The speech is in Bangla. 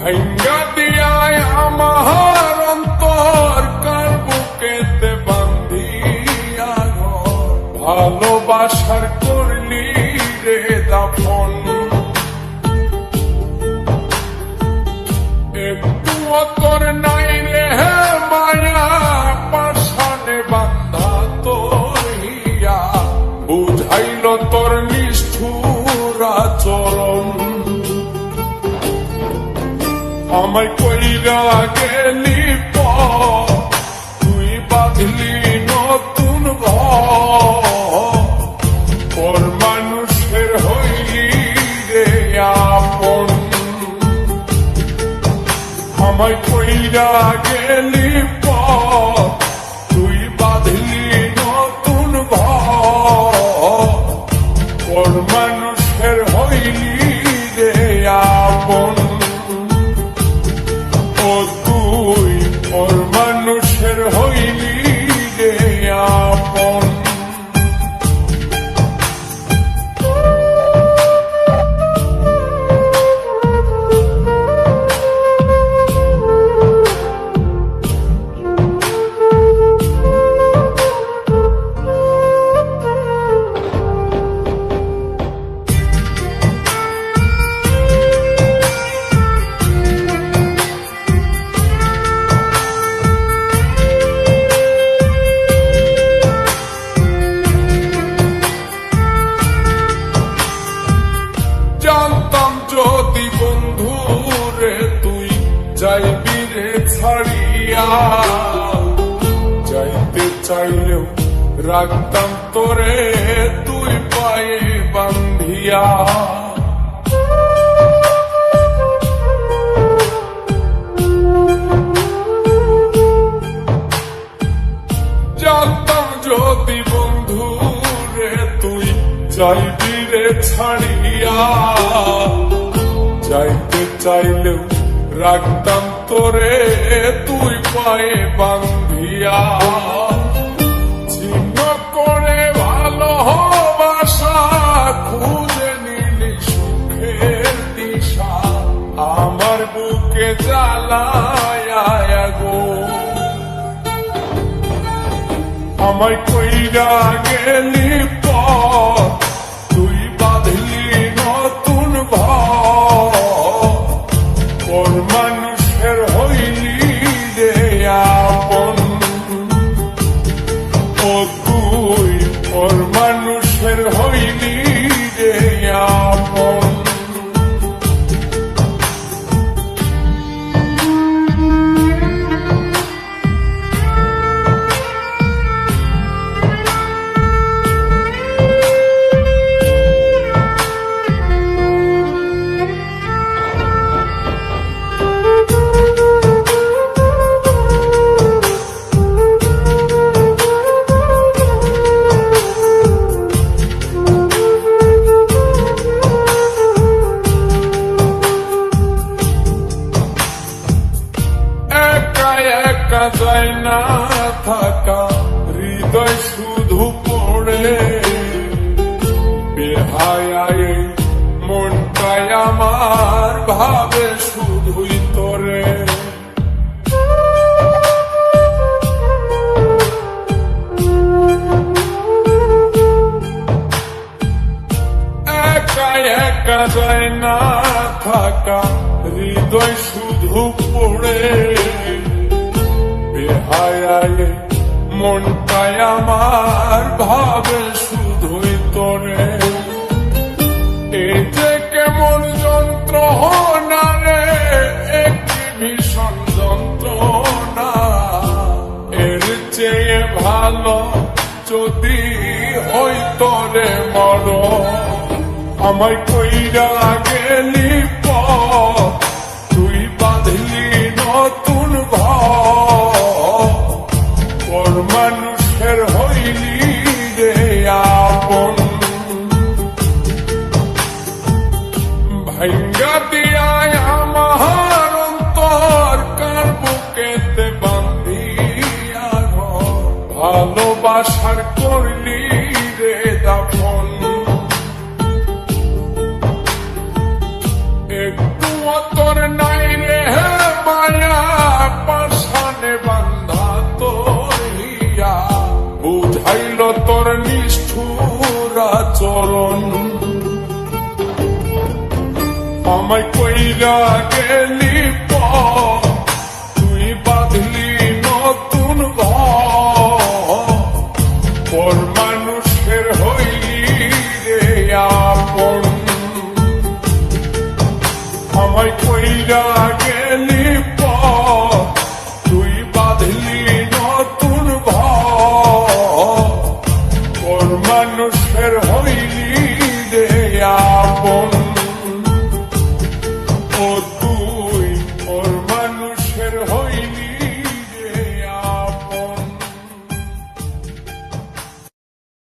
ভাঙ্গা দিয়ায় আমার অন্তর কার বুকেতে বান্ধিয়া ঘর, ভালোবাসার করলি রে দাফন। একটুও তোর নাই রে মায়া, পাশানে বান্ধা তোর হিয়া, বুঝাইল তোর নিষ্ঠুর আচরণ। আমায় কইরা গেলি পর, তুই বাঁধলি নতুন ঘর, পর মানুষের হইলি রে আপন। আমায় কইরা গেলি পর, তুই বাঁধলি নতুন ঘর, পর মানুষের হইলি রে আপন। তুই পর মানুষের হইলি রে আপন। জানতাম যদি বন্ধু রে তুই যাইবি রে ছাড়িয়া, যাইতে চাইলেও রাখতাম তোরে তুই পায়ে বান্ধিয়া। জানতাম যদি বন্ধু রে তুই যাইবি রে ছাড়িয়া, যাইতে চাইলেও রাখতাম তোরে তুই পায়ে বান্ধিয়া। ছিন্ন করে ভালোবাসা খুঁজে নিলি সুখের দিশা, আমার বুকে জ্বালায় গো। আমায় কইরা গেলি পর, তুই বাঁধলি নতুন ঘর, পর মানুষের হইলি রে আপন। তুই পর মানুষের হইলি রে আপন। একা যায় না থাকা, হৃদয় শুধু পড়ে বেহায়ায়, মনটাই আমার ভাবে শুধুই তোরে। একা একা যায় না থাকা, হৃদয় শুধু পড়ে বেহায়ায়, মনটাই আমার ভাবে শুধুই তোরে। এই যে কেমন যন্ত্রণা রে, একটি ভীষণ যন্ত্রণা, এর চেয়ে ভালো যদি হইতো রে মরণ। আমায় কইরা গেলি পর, তুই বাঁধলি নতুন ঘর, পর মানুষের হইলি রে আপন। ভাঙ্গা দিয়ায় আমার অন্তর কার বুকেতে বান্ধিয়া ঘর, ভালোবাসার করলি রে দাফন। একটুও তোর নাই রে বরণ আমায় কইরা গেলি পর তুই বাঁধলি নতুন ঘর পর মানুষের হইলি রে আপন আমায় কইরা গেলি পর তুই বাঁধলি নতুন ঘর পর মানুষের হইলি রে আপন ও তুই পর মানুষের হইলি